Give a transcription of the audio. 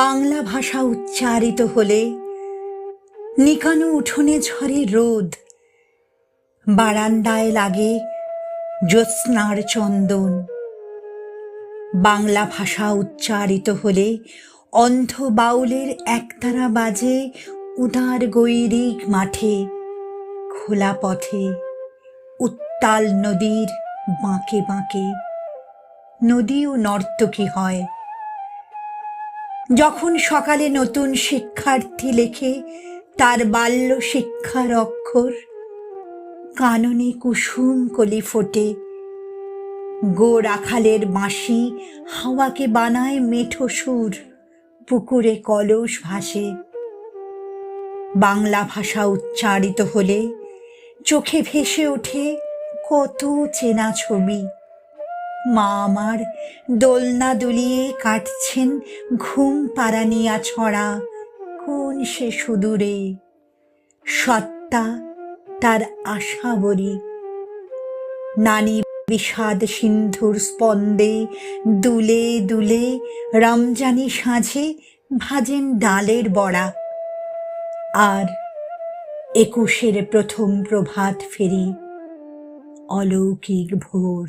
বাংলা ভাষা উচ্চারিত হলে নিকানো উঠোনে ঝরে রোদ, বারান্দায় লাগে জ্যোৎস্নার চন্দন। বাংলা ভাষা উচ্চারিত হলে অন্ধ বাউলের একতারা বাজে উদার গৈরিক মাঠে, খোলা পথে, উত্তাল নদীর বাঁকে বাঁকে। নদীও নর্তকী হয়। যখন সকালে নতুন শিক্ষার্থী লেখে তার বাল্য শিক্ষার অক্ষর, কাননে কুসুম কলি ফোটে, গো রাখালের বাঁশি হাওয়াকে বানায় মেঠো সুর, পুকুরে কলস ভাসে। বাংলা ভাষা উচ্চারিত হলে চোখে ভেসে ওঠে কত চেনা ছবি। মা আমার দোলনা দুলিয়ে কাটছেন ঘুম পাড়ানিয়া ছড়া কোন সে সুদূরে, সত্তা তার আশা বলি। নানি বিষাদ সিন্ধুর স্পন্দে দুলে দুলে রমজানি সাঁঝে ভাজেন ডালের বড়া। আর ২১-এর প্রথম প্রভাত ফেরি অলৌকিক ভোর।